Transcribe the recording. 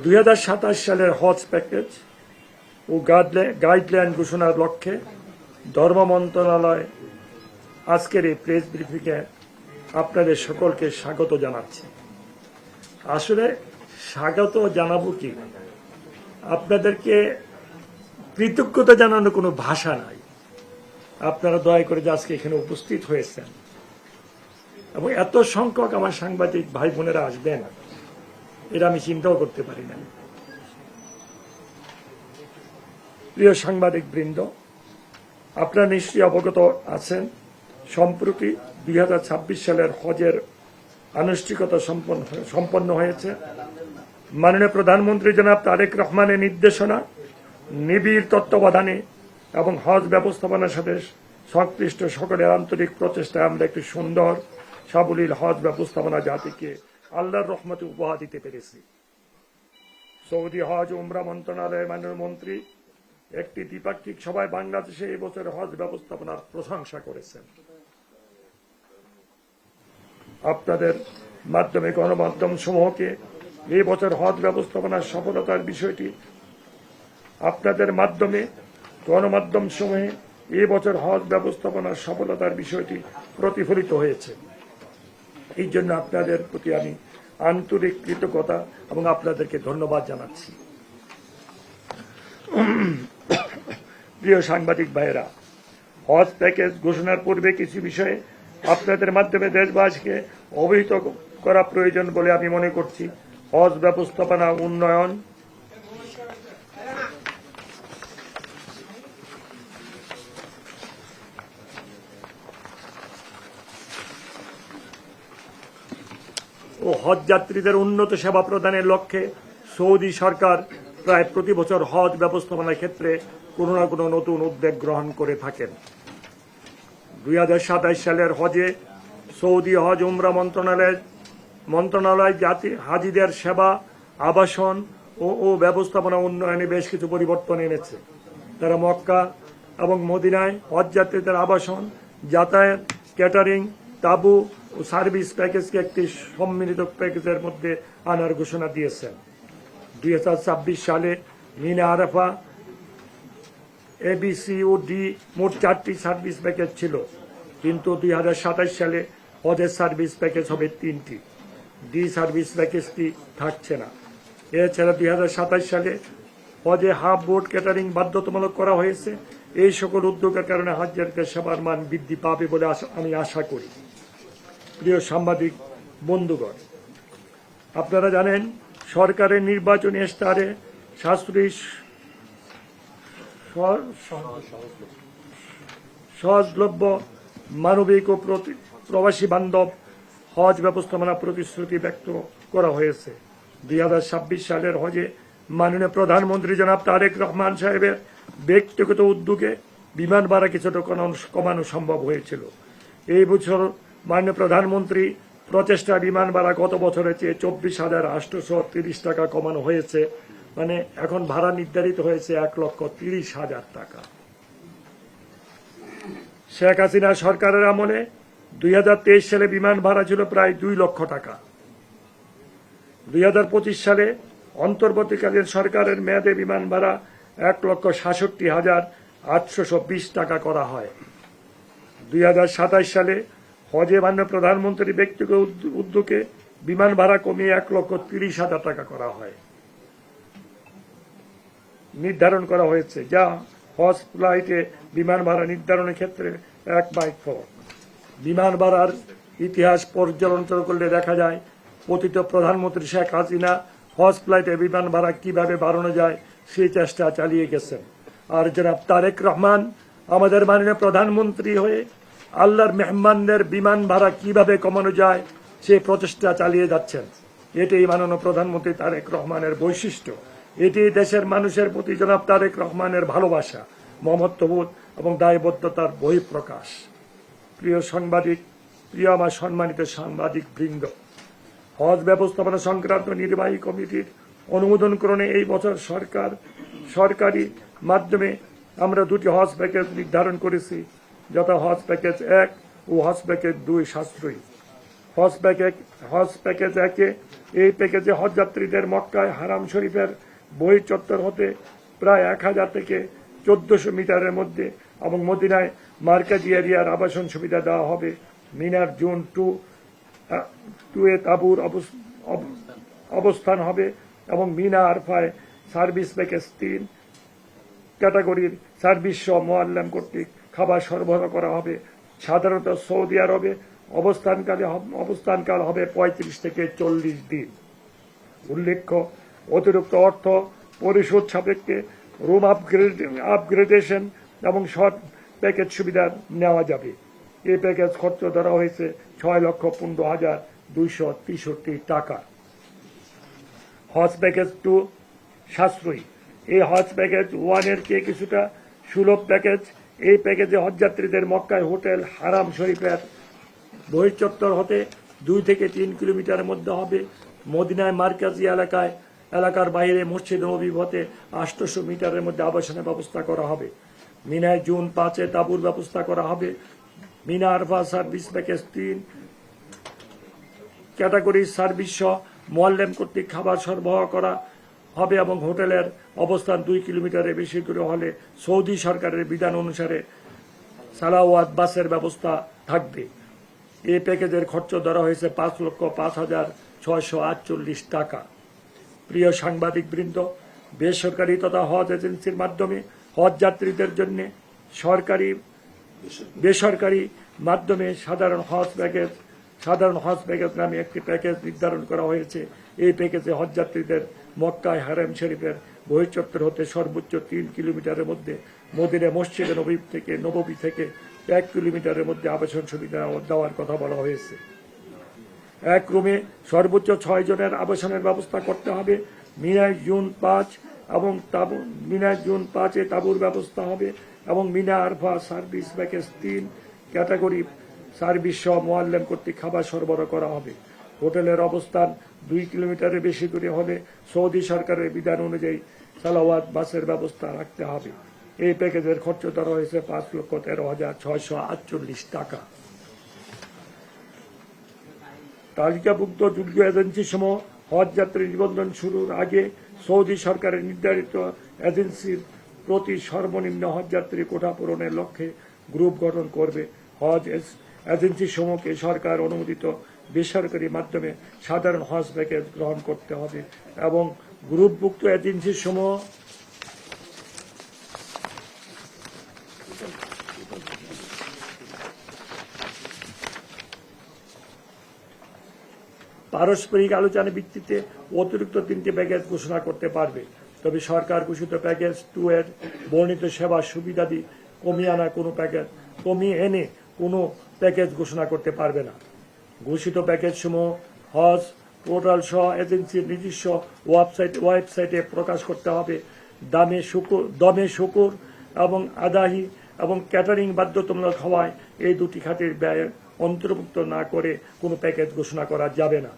2027 সালের হজ প্যাকেজ ও গাইডলাইন ঘোষণার লক্ষ্যে ধর্ম মন্ত্রণালয় আজকের এই প্রেস ব্রিফিংয়ে আপনাদের সকলকে স্বাগত জানাচ্ছি। আসলে স্বাগত জানাবো কি, আপনাদেরকে কৃতজ্ঞতা জানানোর কোনো ভাষা নাই। আপনারা দয়া করে যে আজকে এখানে উপস্থিত হয়েছেন এবং এত সংখ্যক আমার সাংবাদিক ভাই বোনেরা আসবেন, এটা আমি চিন্তাও করতে পারি না। প্রিয় সাংবাদিক বৃন্দ, আপনারা নিশ্চয়ই অবগত আছেন, সম্প্রতি 2026 সালের হজের আনুষ্ঠানিকতা সম্পন্ন হয়েছে। মাননীয় প্রধানমন্ত্রী জনাব তারেক রহমানের নির্দেশনা, নিবিড় তত্ত্বাবধানে এবং হজ ব্যবস্থাপনার সাথে সংশ্লিষ্ট সকলের আন্তরিক প্রচেষ্টায় আমরা একটি সুন্দর সাবলীল হজ ব্যবস্থাপনা জাতিকে আল্লাহর রহমতে উপহার দিতে পেরেছি। সৌদি হজ ও উমরা মন্ত্রণালয়ের মাননীয় মন্ত্রী একটি দ্বিপাক্ষিক সভায় বাংলাদেশে এই বছর হজ ব্যবস্থাপনার প্রশংসা করেছেন। আপনাদের মাধ্যমে গণমাধ্যম সমূহকে এই বছর হজ ব্যবস্থাপনার সফলতার বিষয়টি আপনাদের মাধ্যমে গণমাধ্যম সমূহে এই বছর হজ ব্যবস্থাপনার সফলতার বিষয়টি প্রতিফলিত হয়েছে। এই জন্য আপনাদের প্রতি আমি আন্তরিক কৃতজ্ঞতা এবং আপনাদেরকে ধন্যবাদ জানাচ্ছি। প্রিয় সাংবাদিক ভাইয়েরা, হজ প্যাকেজ ঘোষণার পূর্বে কিছু বিষয়ে আপনাদের মাধ্যমে দেশবাসীকে অবহিত করা প্রয়োজন বলে আমি মনে করছি। হজ ব্যবস্থাপনা উন্নয়ন ও হজ যাত্রীদের উন্নত সেবা প্রদানের লক্ষ্যে সৌদি সরকার প্রায় প্রতি বছর হজ ব্যবস্থাপনার ক্ষেত্রে কোনো না কোনো নতুন উদ্যোগ গ্রহণ করে থাকেন। 2027 সালের হজে সৌদি হজ উমরা মন্ত্রণালয় হাজিদের সেবা, আবাসন ও ব্যবস্থাপনা উন্নয়নে বেশ কিছু পরিবর্তন এনেছে। তারা মক্কা এবং মদিনায় হজ যাত্রীদের আবাসন, যাতায়াত, ক্যাটারিং, তাঁবু ও সার্ভিস প্যাকেজকে একটি সম্মিলিত প্যাকেজের মধ্যে আনার ঘোষণা দিয়েছেন। 2026 সালে মিনা আরাফা, ABC ও ডি মোট 4টি সার্ভিস প্যাকেজ ছিল, কিন্তু 2027 সালে হজের সার্ভিস প্যাকেজ হবে 3টি। ডি সার্ভিস প্যাকেজটি থাকছে না। এছাড়া 2027 সালে হজে হাফ বোট ক্যাটারিং বাধ্যতামূলক করা হয়েছে। এই সকল উদ্যোগের কারণে হজযাত্রীদের সেবার মান বৃদ্ধি পাবে বলে আমি আশা করি। প্রিয় সাংবাদিক বন্ধুগণ, আপনারা জানেন সরকারের নির্বাচনী ইশতেহারে সাশ্রয়ী সহজলভ্য, মানবিক ও প্রবাসী বান্ধব হজ ব্যবস্থাপনা প্রতিশ্রুতি ব্যক্ত করা হয়েছে। 2026 সালের হজে মাননীয় প্রধানমন্ত্রী জনাব তারেক রহমান সাহেবের ব্যক্তিগত উদ্যোগে বিমান ভাড়া কিছুটা কমানো সম্ভব হয়েছিল। এই বছর মাননীয় প্রধানমন্ত্রী প্রচেষ্টা বিমান ভাড়া গত বছরের চেয়ে 24,830 টাকা কমানো হয়েছে। মানে এখন ভাড়া নির্ধারিত হয়েছে 1,30,000 টাকা। শেখ হাসিনা সরকারের আমলে 2023 সালে বিমান ভাড়া ছিল প্রায় 2 লক্ষ টাকা। 2025 সালে অন্তর্বর্তীকালীন সরকারের মেয়াদে বিমান ভাড়া 1,67,820 টাকা করা হয়। 2027 সালে হজে মাননীয় প্রধানমন্ত্রী ব্যক্তিগত উদ্যোগে বিমান ভাড়া কমিয়ে 1,30,000 টাকা করা হয় নির্ধারণ করা হয়েছে, যা হজ ফ্লাইটে বিমান ভাড়া নির্ধারণের ক্ষেত্রে এক মাইলফলক। বিমান ভাড়ার ইতিহাস পর্যালোচনা করলে দেখা যায় পতিত প্রধানমন্ত্রী শেখ হাসিনা হজ ফ্লাইটে বিমান ভাড়া কিভাবে বাড়ানো যায় সেই চেষ্টা চালিয়ে গেছেন। আর জনাব তারেক রহমান আমাদের মাননীয় প্রধানমন্ত্রী হয়ে আল্লাহর মেহমানদের বিমান ভাড়া কিভাবে কমানো যায় সেই প্রচেষ্টা চালিয়ে যাচ্ছেন। এটাই মাননীয় প্রধানমন্ত্রী তারেক রহমানের বৈশিষ্ট্য। এটি দেশের মানুষের প্রতি জনাব তারেক রহমানের ভালোবাসা, মমত্ববোধ এবং দায়বদ্ধতার বহিঃপ্রকাশ। প্রিয় সাংবাদিক, প্রিয় আমার সম্মানিত সাংবাদিক বৃন্দ, হজ ব্যবস্থাপনা সংক্রান্ত নির্বাহী কমিটির অনুমোদনক্রমে এই বছর সরকারি মাধ্যমে আমরা 2টি হজ প্যাকেজ নির্ধারণ করেছি, যথা হজ প্যাকেজ 1 ও হজ প্যাকেজ 2 সাশ্রয়ী। হজ প্যাকেজ একে এই প্যাকেজে হজ যাত্রীদের মক্কায় হারাম শরীফের বহির্চত্বর হতে প্রায় 1000 থেকে 1400 মিটারের মধ্যে এবং মদিনায় মার্কাজি এরিয়ার আবাসন সুবিধা দেওয়া হবে। মিনার জোন 2 এ তাঁবুর অবস্থান হবে এবং মিনা আরফায় সার্ভিস প্যাকেজ 3 ক্যাটাগরির সার্ভিস সহ মোয়াল্লাম কর্তৃক খাবার সরবরাহ করা হবে। সাধারণত সৌদি আরবে অবস্থানকাল হবে 35 থেকে 40 দিন। উল্লেখ্য, অতিরিক্ত অর্থ পরিশোধ সাপেক্ষে রুম আপগ্রেডেশন এবং শর্ট প্যাকেজ সুবিধা নেওয়া যাবে। এই প্যাকেজ খরচ ধরা হয়েছে 6,15,263 টাকা। হজ প্যাকেজ 2 সাশ্রয়ী। এই হজ প্যাকেজ 1 এর চেয়ে কিছুটা সুলভ প্যাকেজ। এই প্যাকেজে হজযাত্রীদের মক্কায় হোটেল হারাম শরীফের বহির্চত্বর হতে 2 থেকে 3 কিলোমিটারের মধ্যে হবে। মদিনায় মার্কাজি এলাকার বাইরে মসজিদ নববী হতে 800 মিটারের মধ্যে আবাসনের ব্যবস্থা করা হবে। মিনায় জুন 5 এ তাঁবুর ব্যবস্থা করা হবে। Mina Arafah service package 3 category service সহ মোয়াল্লেম কর্তৃক খাবার সরবরাহ করা হবে এবং হোটেলের অবস্থান 2 কিলোমিটারের বেশি দূরে হলে সৌদি সরকারের বিধান অনুসারে সালাওয়াত বাসের ব্যবস্থা থাকবে। এই প্যাকেজের খরচ ধরা হয়েছে 5,05,648 টাকা। প্রিয় সাংবাদিক বৃন্দ, বেসরকারি তথা হজ এজেন্সির মাধ্যমে হজ যাত্রীদের জন্য বেসরকারি মাধ্যমে সাধারণ হজ প্যাকেজ নামে একটি প্যাকেজ নির্ধারণ করা হয়েছে। এই প্যাকেজে হজ যাত্রীদের মক্কায় হারাম শরীফের বহির্চত্বর হতে সর্বোচ্চ 3 কিলোমিটারের মধ্যে মদিনা মসজিদে নববী থেকে 1 কিলোমিটারের মধ্যে আবাসন সুবিধা দেওয়ার কথা বলা হয়েছে। এক রুমে সর্বোচ্চ 6 জনের আবাসনের ব্যবস্থা করতে হবে। মিনায় জুন 5 এ তাঁবুর ব্যবস্থা হবে এবং Mina Arafah service package 3 category service সহ মোয়াল্লেম কর্তৃক খাবার সরবরাহ করা হবে। হোটেলের অবস্থান 2 কিলোমিটারের বেশি দূরে হলে সৌদি সরকারের বিধান অনুযায়ী সালাওয়াত বাসের ব্যবস্থা রাখতে হবে। এই প্যাকেজের খরচ ধরা হয়েছে 5,13,648 টাকা। তালিকাভুক্ত যোগ্য এজেন্সি সমূহ হজ যাত্রী নিবন্ধন শুরুর আগে সৌদি সরকারের নির্ধারিত এজেন্সির প্রতি সর্বনিম্ন হজ যাত্রী কোটা পূরণের লক্ষ্যে গ্রুপ গঠন করবে। হজ এজেন্সি সমূহকে সরকার অনুমোদিত বেসরকারি মাধ্যমে সাধারণ হজ প্যাকেজ গ্রহণ করতে হবে এবং গ্রুপভুক্ত এজেন্সি সমূহ পারস্পরিক আলোচনার ভিত্তিতে অতিরিক্ত 3টি প্যাকেজ ঘোষণা করতে পারবে। তবে সরকার ঘোষিত প্যাকেজ 2 এর বর্ণিত সেবা সুবিধাদি কমিয়ে এনে কোনো প্যাকেজ ঘোষণা করতে পারবে না। ঘোষিত প্যাকেজ সমূহ হজ পোর্টাল সহ এজেন্সির নিজস্ব ওয়েবসাইটে প্রকাশ করতে হবে। দমে শুকুর এবং আদাহি এবং ক্যাটারিং বাধ্যতামূলক হওয়ায় এই 2টি খাতের ব্যয় অন্তর্ভুক্ত না করে কোনো প্যাকেজ ঘোষণা করা যাবে না।